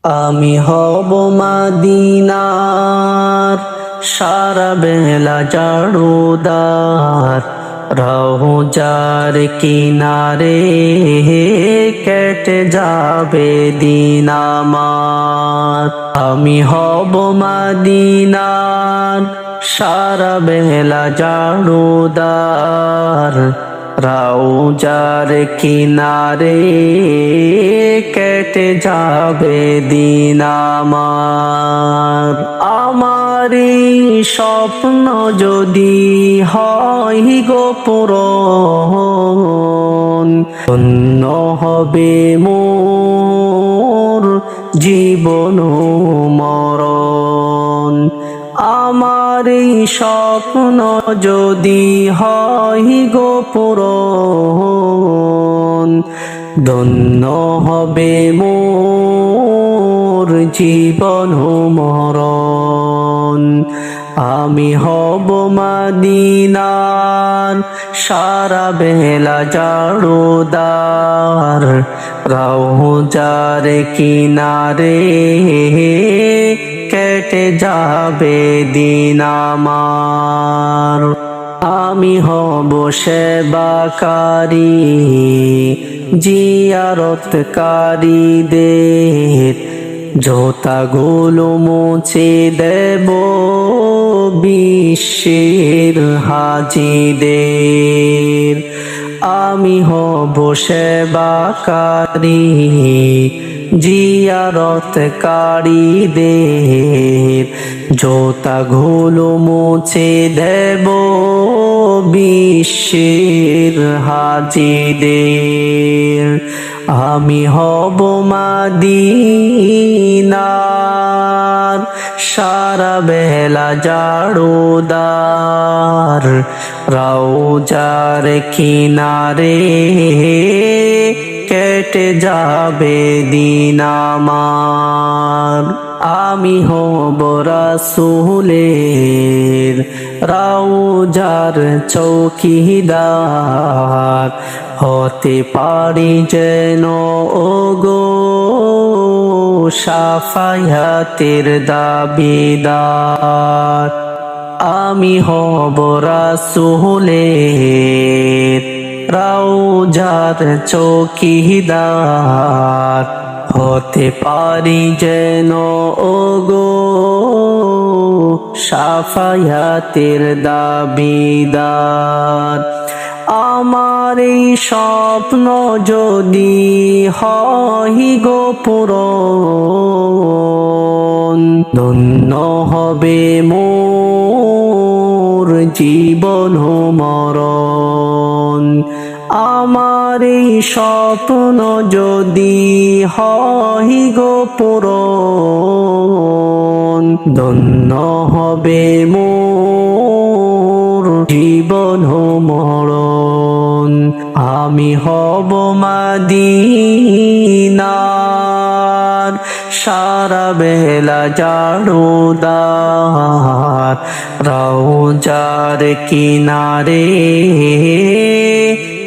আমি হব মদিনার সারা বেলা জাড়ুদার, রওজার কিনারে কেটে যাবে দিন আমার। আমি হব মদিনার সারা বেলা জাড়ুদার, রওজার কিনারে কেটে যাবে দিন আমার। আমারি স্বপ্ন যদি হয় গো পূরণ, ধন্য হবে মোর জীবন মরণ। আমার এই স্বপ্ন যদি হয় গো পূরণ, ধন্য হবে মোর জীবন মরণ। আমি হব মদিনার সারা বেলা জাড়ুদার, রওজার কিনারে কেটে যাবে দিন আমার। আমি হব সেবাকারী জিয়ারতকারীদের, জোতাগুলো মুছে দেব বিশ্বের হাজিদের। আমি হব সেবাকারী জিয়ারতকারীদের, জোতাগুলো মুছে দেব বিশ্বের হাজিদের। আমি হব মদিনার সারা বেলা জাড়ুদার, রওজার কিনারে কেটে যাবে দিন আমার। আমি হব রাসূলের রওজার চৌকিদার, হতে পারি যেন ওগো শাফায়াতের দাবিদার। আমি হব রাসূলের রওজার চৌকিদার, হতে পারি যেন ওগো শাফায়াতের দাবিদার। আমার এই স্বপ্ন যদি হয় গো পূরণ, ধন্য হবে মোর জীবন মরণ। আমার এই স্বপ্ন যদি হয় গো পূরণ, ধন্য হবে মোর জীবন মরণ। আমি হব মদিনার সারা বেলা জাড়ুদার, রওজার কিনারে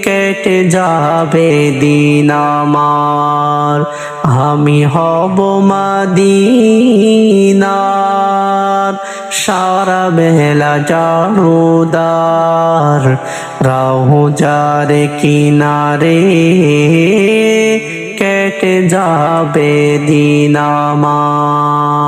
কেটে যাবে দিন আমার। আমি হব মদিনার সারা বেলা জাড়ুদার, রওজার কিনারে কেটে যাবে দিন আমার।